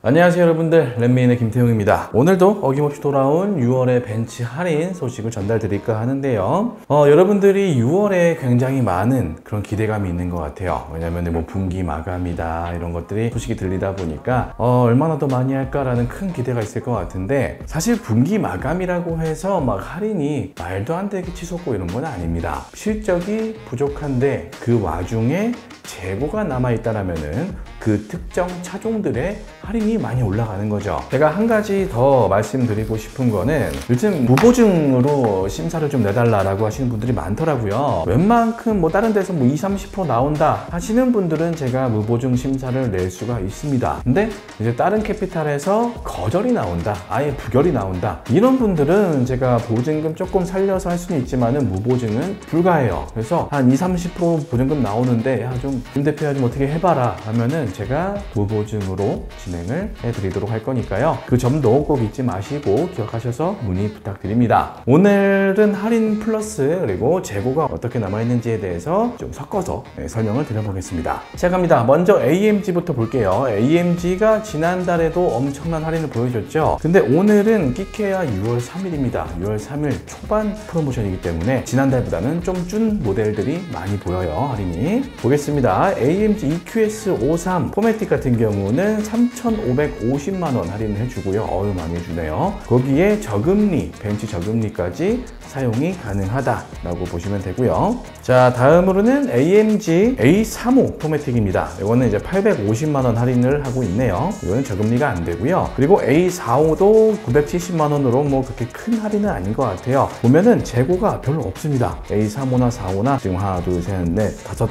안녕하세요 여러분들, 렛미인의 김태용입니다. 오늘도 어김없이 돌아온 6월의 벤츠 할인 소식을 전달드릴까 하는데요. 여러분들이 6월에 굉장히 많은 그런 기대감이 있는 것 같아요. 왜냐면 뭐 분기 마감이다 이런 것들이 소식이 들리다 보니까 얼마나 더 많이 할까라는 큰 기대가 있을 것 같은데, 사실 분기 마감이라고 해서 막 할인이 말도 안 되게 치솟고 이런 건 아닙니다. 실적이 부족한데 그 와중에 재고가 남아있다라면은 그 특정 차종들의 할인이 많이 올라가는 거죠. 제가 한 가지 더 말씀드리고 싶은 거는, 요즘 무보증으로 심사를 좀 내달라고 하시는 분들이 많더라고요. 웬만큼 뭐 다른 데서 뭐 20-30% 나온다 하시는 분들은 제가 무보증 심사를 낼 수가 있습니다. 근데 이제 다른 캐피탈에서 거절이 나온다, 아예 부결이 나온다, 이런 분들은 제가 보증금 조금 살려서 할 수는 있지만은 무보증은 불가해요. 그래서 한 20-30% 보증금 나오는데 좀 김 대표야 좀 어떻게 해봐라 하면은 제가 무보증으로 진행을 해드리도록 할 거니까요. 그 점도 꼭 잊지 마시고 기억하셔서 문의 부탁드립니다. 오늘은 할인 플러스 그리고 재고가 어떻게 남아있는지에 대해서 좀 섞어서 설명을 드려보겠습니다. 시작합니다. 먼저 AMG부터 볼게요. AMG가 지난달에도 엄청난 할인을 보여줬죠. 근데 오늘은 끼케야 6월 3일입니다. 6월 3일 초반 프로모션이기 때문에 지난달보다는 좀 준 모델들이 많이 보여요. 할인이. 보겠습니다. AMG EQS53 포매틱 같은 경우는 3,550만원 할인을 해주고요. 많이 해주네요. 거기에 저금리, 벤츠 저금리까지 사용이 가능하다라고 보시면 되고요. 자, 다음으로는 AMG A35 포매틱입니다. 이거는 이제 850만원 할인을 하고 있네요. 이거는 저금리가 안 되고요. 그리고 A45도 970만원으로 뭐 그렇게 큰 할인은 아닌 것 같아요. 보면은 재고가 별로 없습니다. A35나 45나 지금 하나, 둘, 셋, 넷, 다섯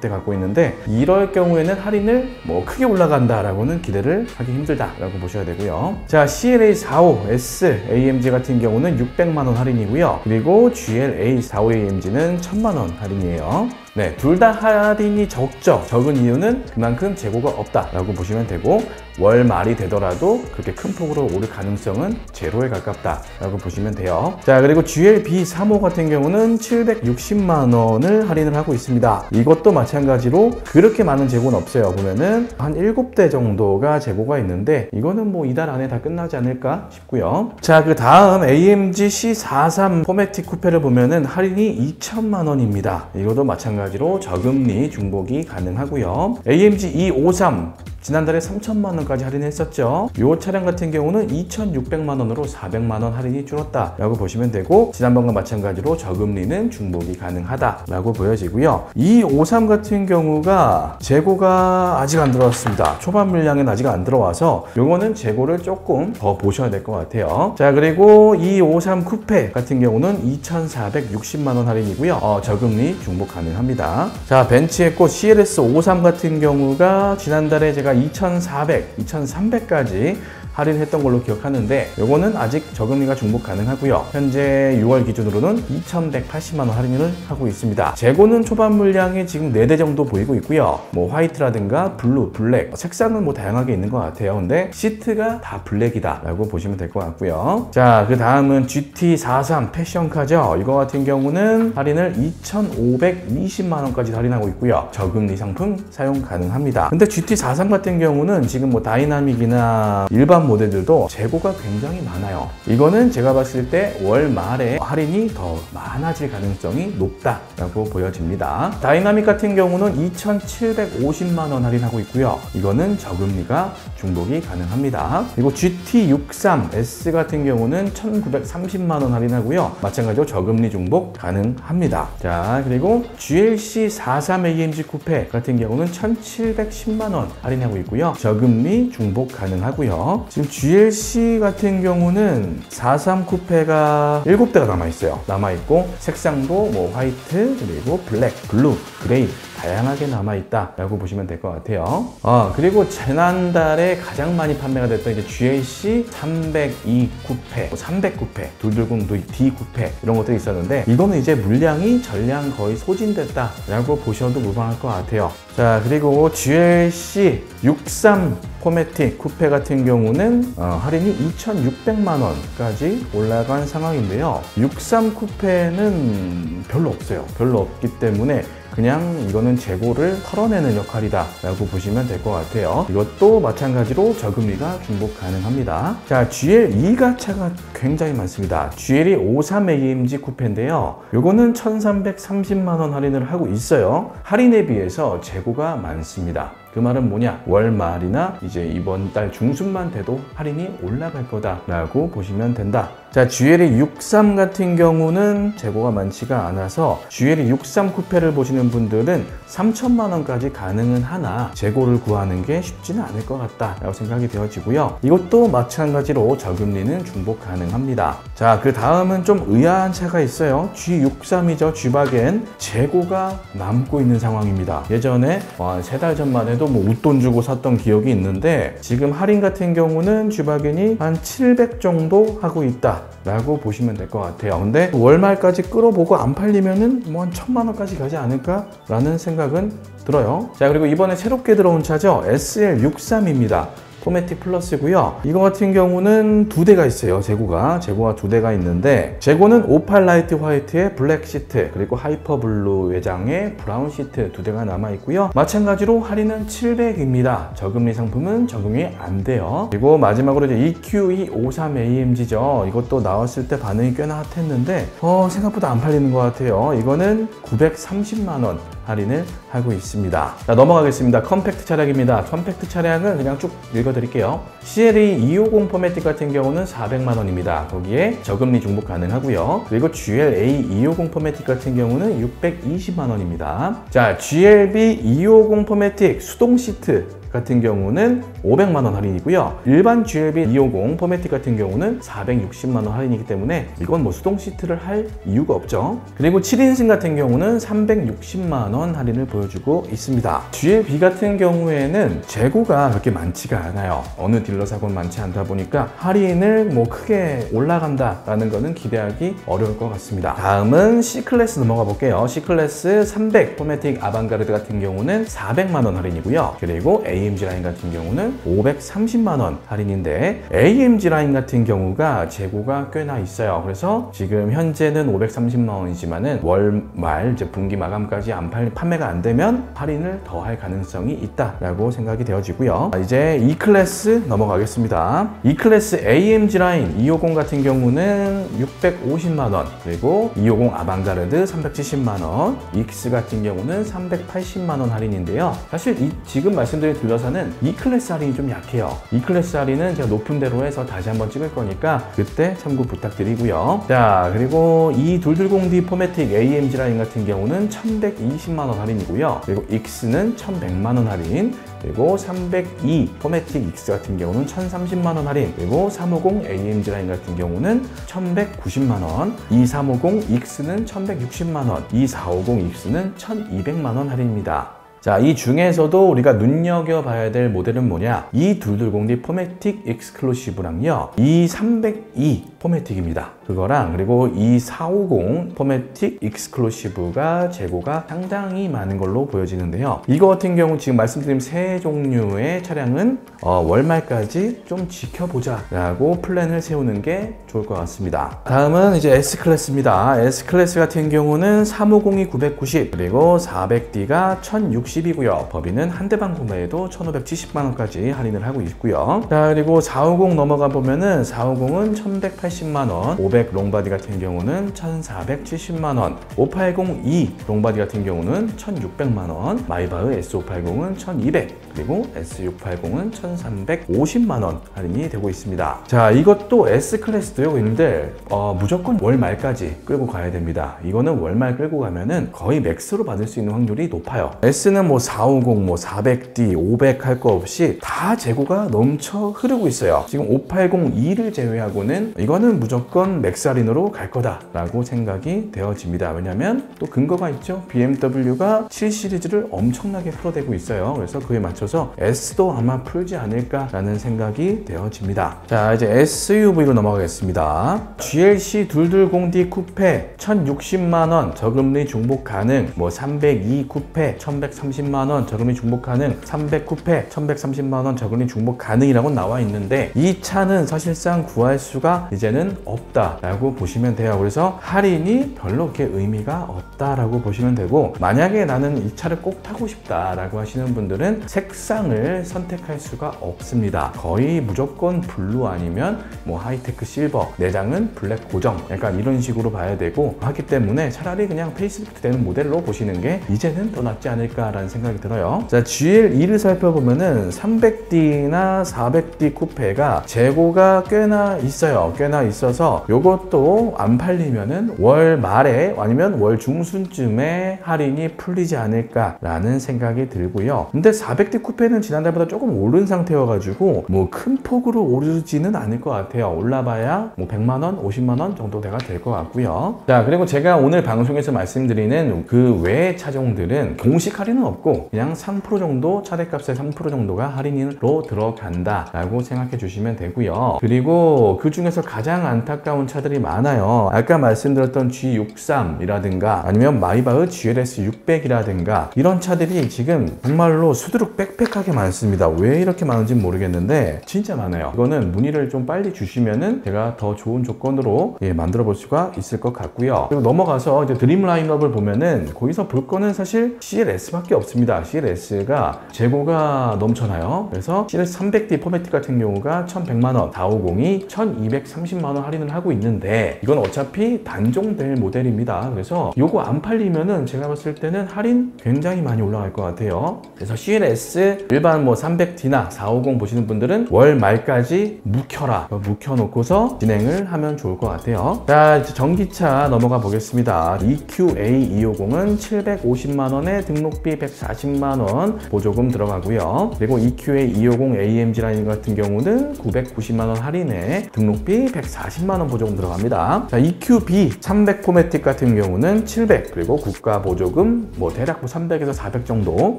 대 갖고 있는데, 이럴 경우에는 할인을 뭐 크게 올라간다라고는 기대를 하기 힘들다라고 보셔야 되고요. 자, CLA45S AMG 같은 경우는 600만원 할인이고요. 그리고 GLA45AMG는 1000만원 할인이에요. 네, 둘 다 할인이 적은 이유는 그만큼 재고가 없다라고 보시면 되고, 월 말이 되더라도 그렇게 큰 폭으로 오를 가능성은 제로에 가깝다라고 보시면 돼요. 자, 그리고 GLB35 같은 경우는 760만원을 할인을 하고 있습니다. 이것도 마찬가지로 그렇게 많은 재고는 없어요. 보면은 한 7대 정도가 재고가 있는데, 이거는 뭐 이달 안에 다 끝나지 않을까 싶고요. 자, 그 다음 AMG C43 포매틱 쿠페를 보면은 할인이 2천만원입니다. 이것도 마찬가지로 저금리 중복이 가능하고요. AMG E53 지난달에 3천만원까지 할인했었죠. 이 차량 같은 경우는 2,600만원으로 400만원 할인이 줄었다라고 보시면 되고, 지난번과 마찬가지로 저금리는 중복이 가능하다라고 보여지고요. 이 53 같은 경우가 재고가 아직 안 들어왔습니다. 초반 물량은 아직 안 들어와서 요거는 재고를 조금 더 보셔야 될 것 같아요. 자, 그리고 이 53 쿠페 같은 경우는 2,460만원 할인이고요. 저금리 중복 가능합니다. 자, 벤츠의 꽃 CLS53 같은 경우가 지난달에 제가 2,400, 2,300까지 할인했던 걸로 기억하는데, 요거는 아직 저금리가 중복 가능하고요. 현재 6월 기준으로는 2,180만원 할인을 하고 있습니다. 재고는 초반 물량이 지금 4대 정도 보이고 있고요. 뭐 화이트라든가 블루, 블랙, 색상은 뭐 다양하게 있는 것 같아요. 근데 시트가 다 블랙이다 라고 보시면 될 것 같고요. 자, 그 다음은 GT43 패션카죠. 이거 같은 경우는 할인을 2,520만원까지 할인하고 있고요. 저금리 상품 사용 가능합니다. 근데 GT43 같은 경우는 지금 뭐 다이나믹이나 일반 모델들도 재고가 굉장히 많아요. 이거는 제가 봤을 때 월 말에 할인이 더 많아질 가능성이 높다라고 보여집니다. 다이나믹 같은 경우는 2,750만원 할인하고 있고요. 이거는 저금리가 중복이 가능합니다. 그리고 GT63S 같은 경우는 1,930만원 할인하고요. 마찬가지로 저금리 중복 가능합니다. 자, 그리고 GLC43AMG 쿠페 같은 경우는 1,710만원 할인하고 있고요. 저금리 중복 가능하고요. 지금 GLC 같은 경우는 43 쿠페가 7대가 남아있어요. 남아있고 색상도 뭐 화이트, 그리고 블랙, 블루, 그레이 다양하게 남아있다 라고 보시면 될 것 같아요. 그리고 지난달에 가장 많이 판매가 됐던 이제 GLC 302 쿠페, 300 쿠페, 220 D 쿠페 이런 것들이 있었는데, 이거는 이제 물량이 전량 거의 소진됐다 라고 보셔도 무방할 것 같아요. 자, 그리고 GLC 63 포매틱 쿠페 같은 경우는 할인이 2,600만원까지 올라간 상황인데요. 63 쿠페는 별로 없어요. 별로 없기 때문에 그냥 이거는 재고를 털어내는 역할이다 라고 보시면 될 것 같아요. 이것도 마찬가지로 저금리가 중복 가능합니다. 자, GL 2가차가 굉장히 많습니다. GL이 53AMG 쿠페인데요. 요거는 1330만원 할인을 하고 있어요. 할인에 비해서 재고가 많습니다. 그 말은 뭐냐? 월 말이나 이제 이번 달 중순만 돼도 할인이 올라갈 거다라고 보시면 된다. 자, GLE 63 같은 경우는 재고가 많지가 않아서 GLE 63 쿠페를 보시는 분들은 3천만 원까지 가능은 하나 재고를 구하는 게 쉽지는 않을 것 같다라고 생각이 되어지고요. 이것도 마찬가지로 저금리는 중복 가능합니다. 자, 그 다음은 좀 의아한 차가 있어요. G63이죠. G바겐 재고가 남고 있는 상황입니다. 예전에 3달 전만 해도 뭐 웃돈 주고 샀던 기억이 있는데 지금 할인 같은 경우는 G바겐이 한 700 정도 하고 있다 라고 보시면 될 것 같아요. 근데 월말까지 끌어보고 안 팔리면은 뭐 한 1000만 원까지 가지 않을까 라는 생각은 들어요. 자, 그리고 이번에 새롭게 들어온 차죠. SL63입니다. 포매틱 플러스고요. 이거 같은 경우는 2대가 있어요. 재고가 2대가 있는데 재고는 오팔 라이트 화이트의 블랙 시트 그리고 하이퍼 블루 외장의 브라운 시트 2대가 남아 있고요. 마찬가지로 할인은 700입니다. 저금리 상품은 적용이 안 돼요. 그리고 마지막으로 이제 EQE53AMG죠. 이것도 나왔을 때 반응이 꽤나 핫했는데 생각보다 안 팔리는 것 같아요. 이거는 930만 원 할인을 하고 있습니다. 자, 넘어가겠습니다. 컴팩트 차량입니다. 컴팩트 차량은 그냥 쭉 읽어드릴게요. CLE 250 포매틱 같은 경우는 400만 원입니다. 거기에 저금리 중복 가능하고요. 그리고 GLA 250 포매틱 같은 경우는 620만 원입니다. 자, GLB 250 포매틱 수동 시트 같은 경우는 500만 원 할인이고요. 일반 GLB 250 포매틱 같은 경우는 460만 원 할인이기 때문에 이건 뭐 수동 시트를 할 이유가 없죠. 그리고 7인승 같은 경우는 360만 원 할인을 보여주고 있습니다. GLB 같은 경우에는 재고가 그렇게 많지가 않아요. 어느 딜러사고는 많지 않다 보니까 할인을 뭐 크게 올라간다라는 거는 기대하기 어려울 것 같습니다. 다음은 C클래스 넘어가 볼게요. C클래스 300 포매틱 아방가르드 같은 경우는 400만 원 할인이고요. 그리고 AMG 라인 같은 경우는 530만 원 할인인데 AMG 라인 같은 경우가 재고가 꽤나 있어요. 그래서 지금 현재는 530만 원이지만은 월말 이제 분기 마감까지 판매가 안 되면 할인을 더 할 가능성이 있다라고 생각이 되어지고요. 이제 E클래스 넘어가겠습니다. E클래스 AMG 라인 250 같은 경우는 650만 원, 그리고 250 아방가르드 370만 원, X 같은 경우는 380만 원 할인인데요. 사실 지금 말씀드린 딜러사는 E클래스 할인이 좀 약해요. E클래스 할인은 제가 높은 대로 해서 다시 한번 찍을 거니까 그때 참고 부탁드리고요. 자, 그리고 이 220D 포매틱 AMG 라인 같은 경우는 1120만 원 할인이고요. 그리고 X는 1100만 원 할인, 그리고 302 포매틱 X 같은 경우는 1030만 원 할인, 그리고 350 AMG 라인 같은 경우는 1190만 원, 2350 X는 1160만 원, 2450 X는 1200만 원 할인입니다. 자, 이 중에서도 우리가 눈여겨봐야 될 모델은 뭐냐? 이 220D 포매틱 익스클루시브랑요, 이 302 포매틱입니다. 그거랑 그리고 이 450 포매틱 익스클루시브가 재고가 상당히 많은 걸로 보여지는데요. 이거 같은 경우 지금 말씀드린 세 종류의 차량은 월말까지 좀 지켜보자 라고 플랜을 세우는 게 좋을 것 같습니다. 다음은 이제 S클래스입니다. S클래스 같은 경우는 350이 990, 그리고 400D가 1060이고요. 법인은 한 대방 구매에도 1570만 원까지 할인을 하고 있고요. 자, 그리고 450 넘어가 보면은 450은 1180만 원, 500 롱바디 같은 경우는 1470만 원, 580E 롱바디 같은 경우는 1600만 원, 마이바흐 S580은 1200, 그리고 S680은 1350만 원 할인이 되고 있습니다. 자, 이것도 S클래스도요. 근데 무조건 월 말까지 끌고 가야 됩니다. 이거는 월말 끌고 가면은 거의 맥스로 받을 수 있는 확률이 높아요. S는 뭐 450, 뭐 400D, 500 할 거 없이 다 재고가 넘쳐 흐르고 있어요. 지금 580E를 제외하고는 이거는 무조건 맥스 할인으로 갈 거다라고 생각이 되어집니다. 왜냐면 또 근거가 있죠. BMW가 7 시리즈를 엄청나게 풀어대고 있어요. 그래서 그에 맞춰서 S도 아마 풀지 않을까라는 생각이 되어집니다. 자, 이제 SUV로 넘어가겠습니다. GLC 220D 쿠페 1060만 원 저금리 중복 가능, 뭐 302 쿠페 1130만 원 저금리 중복 가능, 300 쿠페 1130만 원 저금리 중복 가능이라고 나와 있는데 이 차는 사실상 구할 수가 이제는 이제는 없다라고 보시면 돼요. 그래서 할인이 별로 그렇게 의미가 없다라고 보시면 되고, 만약에 나는 이 차를 꼭 타고 싶다라고 하시는 분들은 색상을 선택할 수가 없습니다. 거의 무조건 블루 아니면 뭐 하이테크 실버, 내장은 블랙 고정, 약간 이런 식으로 봐야 되고 하기 때문에 차라리 그냥 페이스리프트 되는 모델로 보시는 게 이제는 더 낫지 않을까라는 생각이 들어요. 자, GL2를 살펴보면은 300D나 400D 쿠페가 재고가 꽤나 있어요. 꽤나 있어서 요것도 안 팔리면은 월 말에 아니면 월 중순쯤에 할인이 풀리지 않을까라는 생각이 들고요. 근데 400D 쿠페는 지난달보다 조금 오른 상태여가지고 뭐 큰 폭으로 오르지는 않을 것 같아요. 올라봐야 뭐 100만원, 50만원 정도가 될 것 같고요. 자, 그리고 제가 오늘 방송에서 말씀드리는 그 외의 차종들은 공식 할인은 없고 그냥 3% 정도, 차대값의 3% 정도가 할인으로 들어간다 라고 생각해 주시면 되고요. 그리고 그 중에서 가장 안타까운 차들이 많아요. 아까 말씀드렸던 G63이라든가 아니면 마이바흐 GLS 600이라든가 이런 차들이 지금 정말로 수두룩 빽빽하게 많습니다. 왜 이렇게 많은지 모르겠는데 진짜 많아요. 이거는 문의를 좀 빨리 주시면은 제가 더 좋은 조건으로 만들어 볼 수가 있을 것 같고요. 그리고 넘어가서 이제 드림 라인업을 보면은 거기서 볼 거는 사실 CLS밖에 없습니다. CLS가 재고가 넘쳐나요. 그래서 CLS 300D 포매틱 같은 경우가 1100만원, 450이 1230만원 할인을 하고 있는데 이건 어차피 단종될 모델입니다. 그래서 요거 안 팔리면은 제가 봤을 때는 할인 굉장히 많이 올라갈 것 같아요. 그래서 CLS 일반 뭐 300D나 450 보시는 분들은 월 말까지 묵혀놓고서 진행을 하면 좋을 것 같아요. 자, 이제 전기차 넘어가 보겠습니다. EQA250은 750만원에 등록비 140만원 보조금 들어가고요. 그리고 EQA250 AMG 라인 같은 경우는 990만원 할인에 등록비 140만원 보조금 들어갑니다. 자, EQB 300 포매틱 같은 경우는 700, 그리고 국가 보조금 뭐 대략 300에서 400 정도,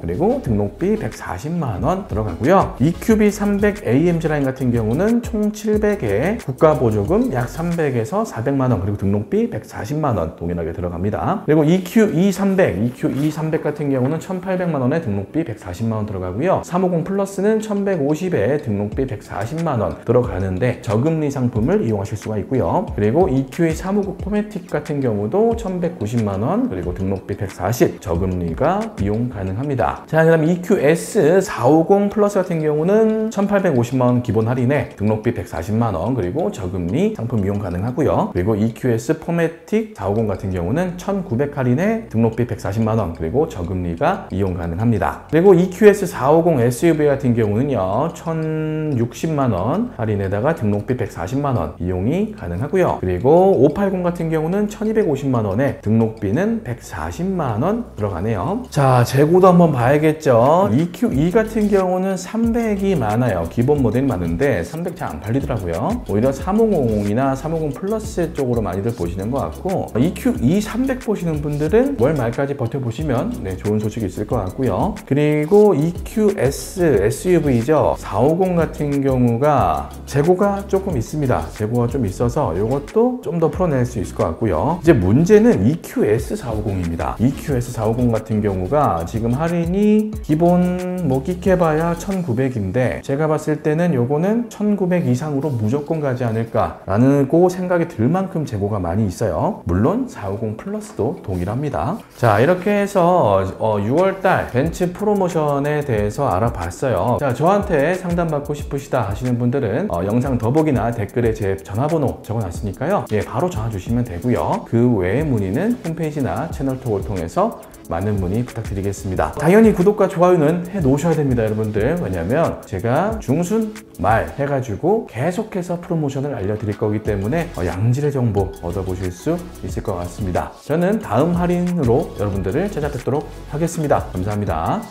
그리고 등록비 140만원 들어가고요. EQB 300 AMG 라인 같은 경우는 총 700에 국가 보조금 약 300에서 400만원, 그리고 등록비 140만원 동일하게 들어갑니다. 그리고 EQE300 같은 경우는 1800만원에 등록비 140만원 들어가고요. 350 플러스는 1150에 등록비 140만원 들어가는데 저금리 상품을 이용하실 수가 있고요. 그리고 EQE350 포매틱 같은 경우도 1190만원, 그리고 등록비 140, 저금리가 이용 가능합니다. 자, 그 다음 EQS450 플러스 같은 경우는 1850만원 기본 할인에 등록비 140만원, 그리고 저금리 상품 이용 가능하고요. 그리고 EQS 포매틱 450 같은 경우는 1900 할인에 등록비 140만원, 그리고 저금리가 이용 가능합니다. 그리고 EQS 450 SUV 같은 경우는요 1060만원 할인에다가 등록비 140만원 이용이 가능하고요. 그리고 580 같은 경우는 1250만원에 등록비는 140만원 들어가네요. 자, 재고도 한번 봐야겠죠. EQE 같은 경우는 300이 많아요. 기본 모델이 많은데 300 잘 안 팔리더라고요. 오히려 350이나 350 플러스 쪽으로 많이들 보시는 것 같고, EQE 300 보시는 분들은 월 말까지 버텨보시면 좋은 소식이 있을 것 같고요. 그리고 EQS SUV죠. 450 같은 경우가 재고가 조금 있습니다. 재고가 좀 있어서 이것도 좀 더 풀어낼 수 있을 것 같고요. 이제 문제는 EQS 450입니다. EQS 450 같은 경우가 지금 할인이 기본 뭐 끼케봐야 1900인데 제가 봤을 때는 요거는 1900 이상으로 무조건 가지 않을까라는 생각이 들 만큼 재고가 많이 있어요. 물론 450 플러스도 동일합니다. 자, 이렇게 해서 6월달 벤츠 프로모션에 대해서 알아봤어요. 자, 저한테 상담받고 싶으시다 하시는 분들은 영상 더보기나 댓글에 제 전화번호 적어놨으니까요. 바로 전화 주시면 되고요. 그 외의 문의는 홈페이지나 채널톡을 통해서 많은 문의 부탁드리겠습니다. 당연히 구독과 좋아요는 해 놓으셔야 됩니다, 여러분들. 왜냐면 제가 중순 말 해가지고 계속해서 프로모션을 알려드릴 거기 때문에 양질의 정보 얻어보실 수 있을 것 같습니다. 저는 다음 할인으로 여러분들을 찾아뵙도록 하겠습니다. 감사합니다.